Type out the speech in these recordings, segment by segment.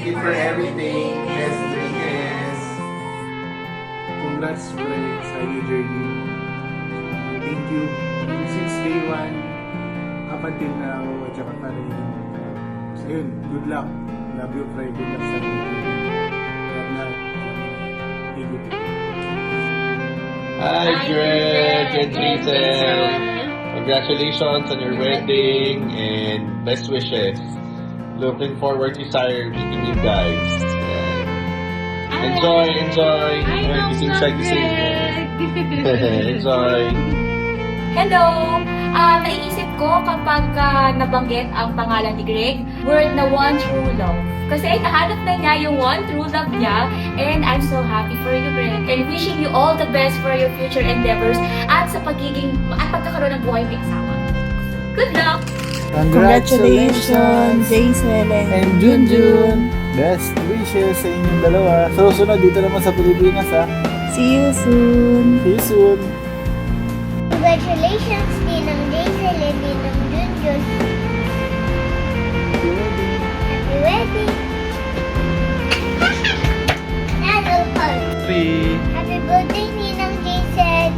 you for everything. Best wishes. Congrats, Greg, sa your journey. Thank you. Since day one, up until now, at saka pa rin. So yun, good luck. Love you, Greg. Good luck sa iyo. God luck. Thank you. Hi, Greg and Jason. Congratulations on your wedding and best wishes. Looking forward to start meeting you guys. Enjoy. Gising siya, gising. Enjoy. Hello! Naiisip ko kapag nabanggit ang pangalan ni Greg, word na one true love. Kasi nahanap na niya yung one true love niya, and I'm so happy for you, Greg. And wishing you all the best for your future endeavors at sa pagkakaroon ng buhay may asawa. Good luck! Congratulations, Jason and Junjun. Best wishes sa inyong dalawa. So, sunod dito naman sa Pilipinas, ha? See you soon. See you soon. Congratulations, Ninang Jason and Ninang Junjun. Happy wedding! Natal call. Happy birthday, Ninang Jason!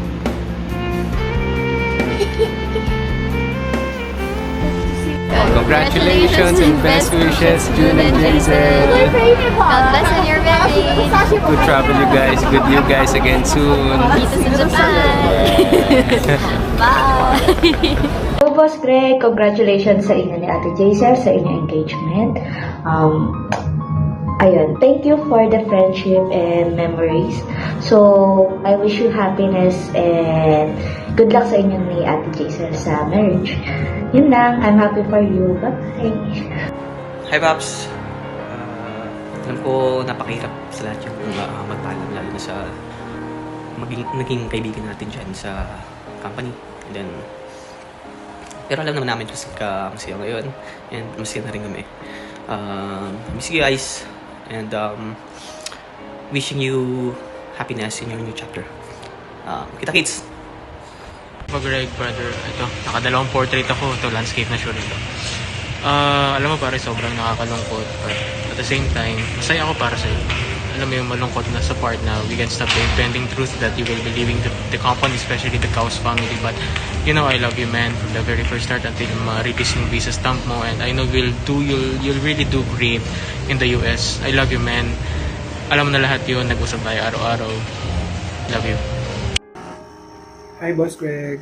Congratulations and best wishes, June and Jason. God bless on your wedding! Good travel, you guys. Good you guys again soon. Meet us in Japan! Bye! So, Boss Greg, congratulations sa inyo ni Ate Jason sa inyong engagement. Ayun, thank you for the friendship and memories. So, I wish you happiness and good luck sa inyo ni Ate Jason sa marriage. Yun lang, I'm happy for you. Bye-bye! Hi, Paps! Alam ko napakahirap sa lahat yung magpaalam, lalo na sa naging kaibigan natin dyan sa company. And then, pero alam naman namin kung masaya ngayon. And masaya na rin kami. Miss you guys. And wishing you happiness in your new chapter. Kita-kits! Greg, brother, ito, nakadalawang portrait ako. Ito, landscape na sure ito. Alam mo pare, sobrang nakakalungkot. But at the same time, masaya ako para sa'yo. Alam mo yung malungkot na sa part na we can stop the impending truth that you will be leaving the company, especially the Kaus family. But, you know, I love you, man, from the very first start until ma-release yung visa stamp mo. And I know you'll really do great in the US. I love you, man. Alam mo na lahat yun, nag-usap tayo araw-araw. Love you. Hi, Boss Greg.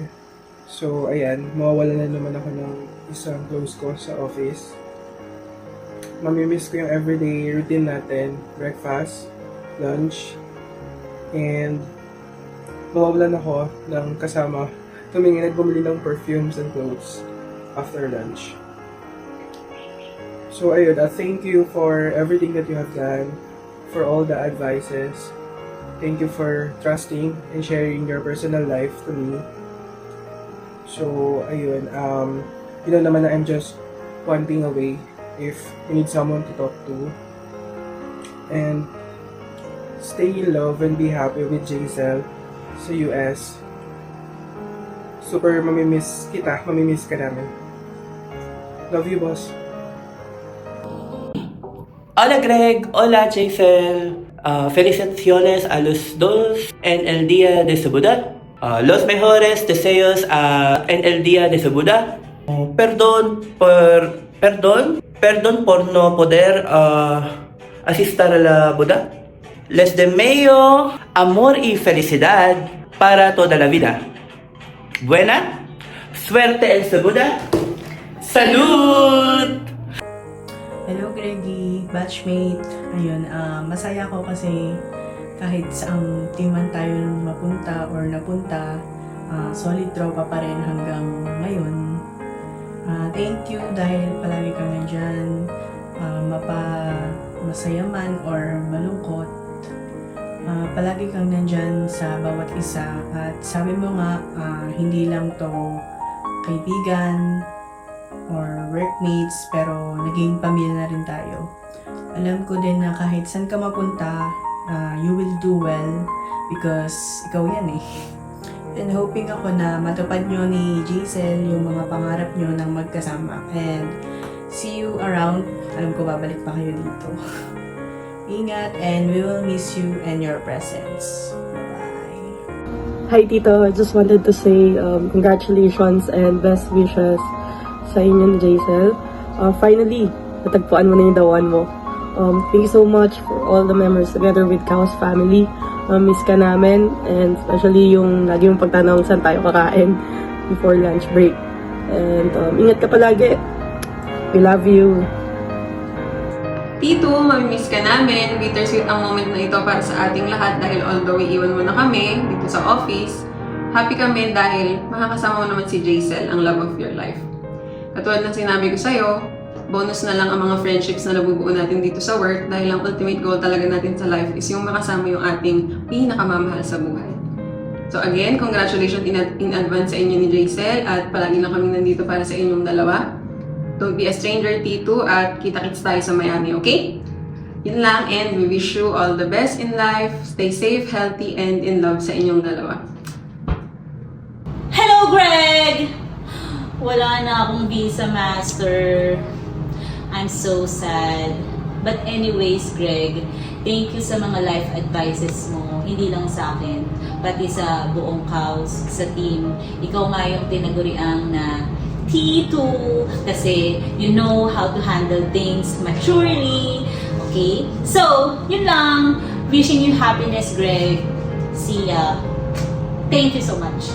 So, ayan, mawawala na naman ako ng isang close ko sa office. Mamimiss ko yung everyday routine natin, breakfast, lunch, and mawawalan ako ng kasama tumingin at bumili ng perfumes and clothes after lunch. So, ayun, thank you for everything that you have done, for all the advices. Thank you for trusting and sharing your personal life to me. So, ayun, you know naman na I'm just one thing away if you need someone to talk to. And stay in love and be happy with Jaisel sa US. Super mamimiss kita, mamimiss ka namin. Love you, boss. Hola Greg, hola Jaisel. Felicitaciones a los dos en el día de su boda. Los mejores deseos en el día de su boda. Perdón por no poder asistir a la boda. Les deseo amor y felicidad para toda la vida. Buena suerte en su boda. Salud! Hello, Greggy, batchmate. Ayun, masaya ako kasi kahit saang teaman tayo mapunta or napunta, solid tropa pa rin hanggang ngayon. Thank you dahil palagi kang nandyan, masaya man or malungkot. Palagi kang nandyan sa bawat isa at sabi mo nga, hindi lang to kaibigan or workmates, pero naging pamilya na rin tayo. Alam ko din na kahit saan ka mapunta, you will do well because ikaw yan eh. And hoping ako na matupad nyo ni Jaisel yung mga pangarap nyo ng magkasama. And see you around alam ko babalik pa kayo dito. Ingat, and we will miss you and your presence. Bye. Hi Tito, I just wanted to say congratulations and best wishes sa inyo ni Jaisel. Finally, natagpuan mo na yung the one mo. Thank you so much for all the memories together with Kaos family. Miss ka namin, and especially yung lagi mong pagtanong saan tayo kakain before lunch break. And ingat ka palagi. We love you. Tito, mamimiss ka namin. Bittersweet ang moment na ito para sa ating lahat dahil although iiwan mo na kami dito sa office, happy kami dahil makakasama mo naman si Jaisel, ang love of your life. Katulad ng sinabi ko sa'yo, bonus na lang ang mga friendships na nabubuo natin dito sa work dahil ang ultimate goal talaga natin sa life is yung makasama yung ating pinakamamahal sa buhay. So again, congratulations in advance sa inyo ni Jaisel at palagi lang kami nandito para sa inyong dalawa. Don't be a stranger, Tito, at kita-kits tayo sa Miami, okay? Yun lang, and we wish you all the best in life. Stay safe, healthy, and in love sa inyong dalawa. Hello, Greg! Wala na akong visa, master. I'm so sad. But anyways, Greg, thank you sa mga life advices mo. Hindi lang sa akin, pati sa buong Kaos, sa team. Ikaw nga yung tinaguriang na Tito, kasi you know how to handle things maturely. Okay? So, yun lang. Wishing you happiness, Greg. See ya. Thank you so much.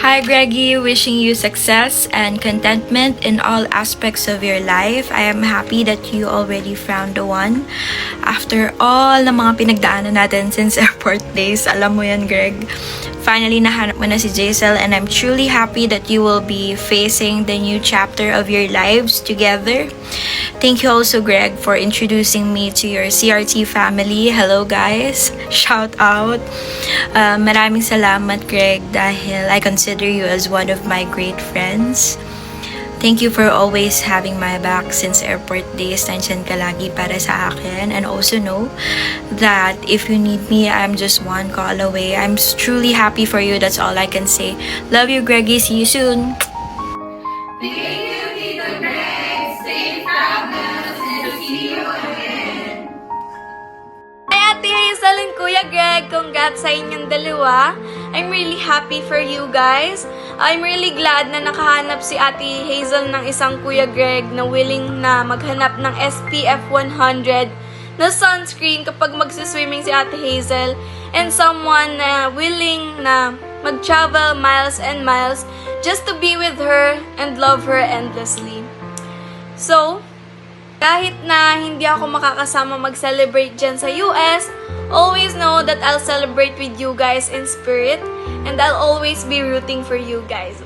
Hi Greggy, wishing you success and contentment in all aspects of your life. I am happy that you already found the one. After all ng mga pinagdaanan natin since airport days, alam mo yan Greg. Finally, nahanap mo na si Jaisel, and I'm truly happy that you will be facing the new chapter of your lives together. Thank you also, Greg, for introducing me to your CRT family. Hello, guys. Shout out. Maraming salamat, Greg, dahil I consider you as one of my great friends. Thank you for always having my back since airport days. Nandiyan ka lagi para sa akin. And also know that if you need me, I'm just one call away. I'm truly happy for you. That's all I can say. Love you, Greggy. See you soon. Thank you, Tito Greg. Safe travels and see you again. Hi, Ate Hazel and Kuya Greg. Congrats sa inyong dalawa. I'm really happy for you guys. I'm really glad na nakahanap si Ate Hazel ng isang Kuya Greg na willing na maghanap ng SPF 100 na sunscreen kapag magsiswimming si Ate Hazel, and someone na willing na mag-travel miles and miles just to be with her and love her endlessly. So, kahit na hindi ako makakasama mag-celebrate dyan sa US, always know that I'll celebrate with you guys in spirit, and I'll always be rooting for you guys.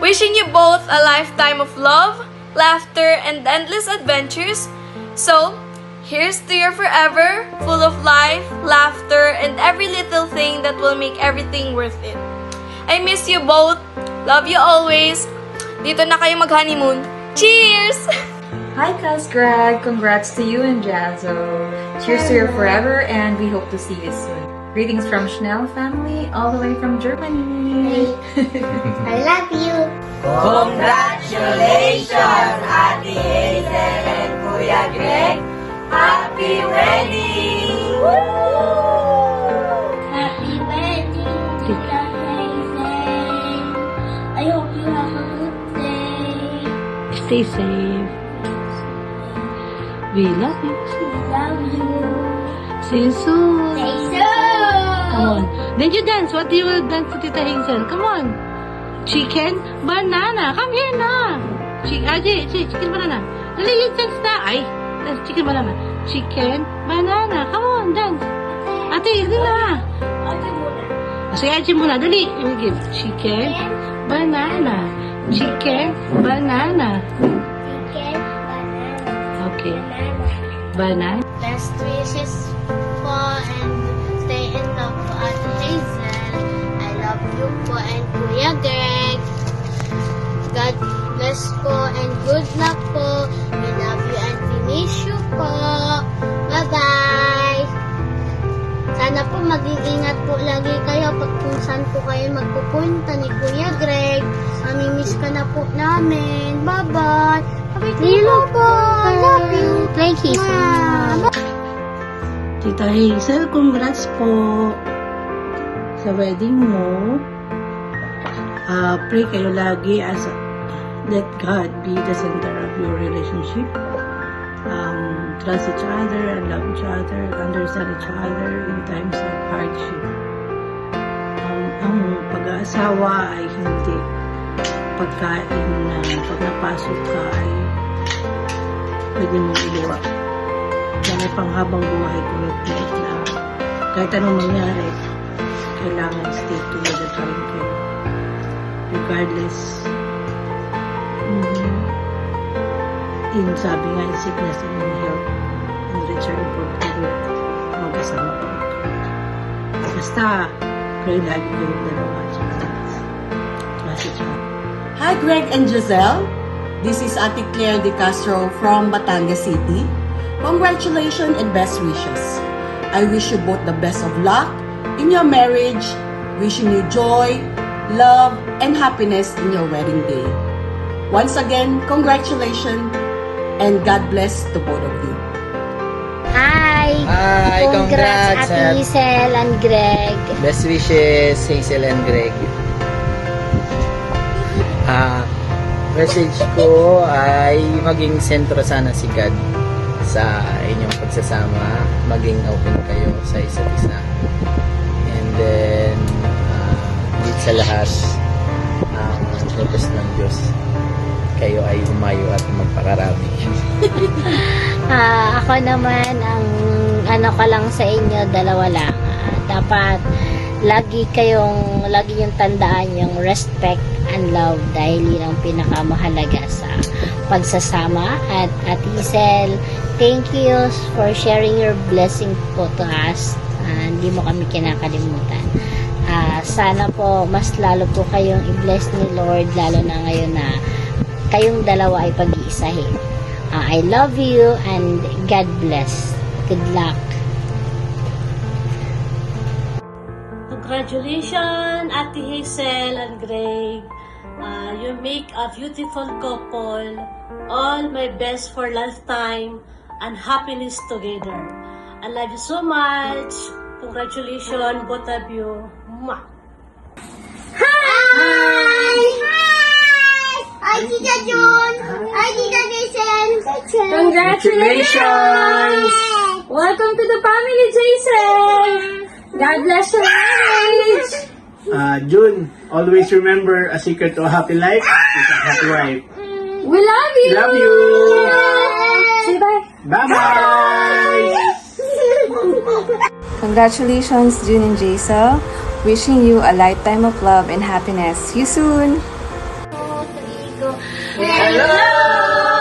Wishing you both a lifetime of love, laughter, and endless adventures. So, here's to your forever, full of life, laughter, and every little thing that will make everything worth it. I miss you both. Love you always. Dito na kayo mag-honeymoon. Cheers! Hi, Cuz Greg. Congrats to you and Jazzo. Cheers to your forever, and we hope to see you soon. Greetings from Schnell family, all the way from Germany. I love you. Congratulations, Ate Hazel and Kuya Greg. Happy wedding! Happy wedding, Tita Hazel. I hope you have a good day. Stay safe. We love you. We love you. See you soon. Stay soon. Come on. Then you dance. What do you will dance to Tita Hazel? Come on. Chicken, banana. Come here na. Chicken, banana. Dali, you dance na. Ay, dance, chicken, banana. Chicken, banana. Come on, dance. Ate, hindi na. Sige, Ate muna. Dali. We give chicken, banana. Chicken, banana. Chicken, banana. Okay. Banana. Best wishes po and stay in love po Ate Hazel. I love you po and Kuya Greg. God bless po and good luck po. We love you and we miss you po. Bye-bye! Sana po mag-iingat po lagi kayo pag kung saan po kayo magpupunta ni Kuya Greg. Mamimiss ka na po namin. Bye-bye! Lilo po. I love you. Thank you. Tita Hazel, congrats po sa wedding mo. Pray kayo lagi as let God be the center of your relationship. Trust each other and love each other, understand each other in times of hardship. Ang pag-aasawa ay hindi pagkain na pag napasok ka ay pwede mong iluwa. Yan ay panghabang buhay commitment na kahit anong mangyari, kailangan stay together pa rin kayo. Regardless, in sabi nga, in sickness and in health, and return for good, magkasama pa rin kayo. Basta, pray lagi kayong dalawa. Trust each other. Hi Greg and Giselle, this is Ate Claire De Castro from Batangas City. Congratulations and best wishes. I wish you both the best of luck in your marriage, wishing you joy, love, and happiness in your wedding day. Once again, congratulations and God bless the both of you. Hi! Hi! Congrats, Ate Hazel and Greg. Best wishes, Hazel and Greg. Message ko ay maging sentro sana si God sa inyong pagsasama, maging open kayo sa isa't isa. And then, higit sa lahat, ang purpose ng Diyos, kayo ay humayo at magpakarami. Ako naman, ang ano ko lang sa inyo, dalawa lang. Dapat lagi yung tandaan yung respect and love dahil yun ang pinakamahalaga sa pagsasama. At Hazel, thank you for sharing your blessing po to us. Hindi mo kami kinakalimutan. Sana po mas lalo po kayong i-bless ni Lord, lalo na ngayon na kayong dalawa ay pag-iisahin. I love you and God bless. Good luck. Congratulations, Ate Hazel and Greg. You make a beautiful couple. All my best for lifetime and happiness together. I love you so much. Congratulations, both of you. Mwah. Hi! Hi, Tita Jun! Hi, Tita Jason! Congratulations! Welcome to the family, Jason! God bless your marriage! June, always remember a secret to a happy life is a happy wife. We love you! Love you! Say bye! Bye-bye! Congratulations, June and Jaisal. Wishing you a lifetime of love and happiness. See you soon! Hello!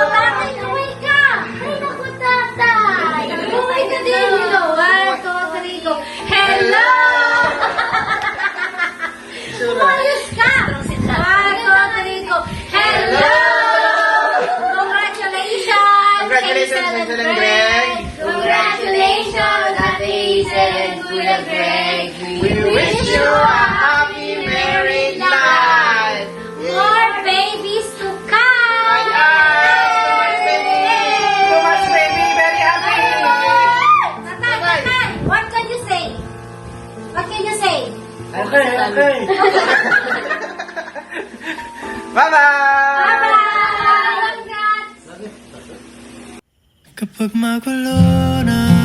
Tatay, kaway ka! Ay, naku, tatay! Kaway ka din, you know. 1, 2, 3, go. Hello! Umayos ka! 1, 2, 3, go. Hello! Congratulations! Congratulations, Hazel and Greg! Congratulations, Ate Hazel and Kuya Greg! We wish you a happy married life! More babies to come! Too much baby, very happy! Tatay, what can you say? What can you say? Okay. Bye-bye! Bye-bye! Kapag magulo na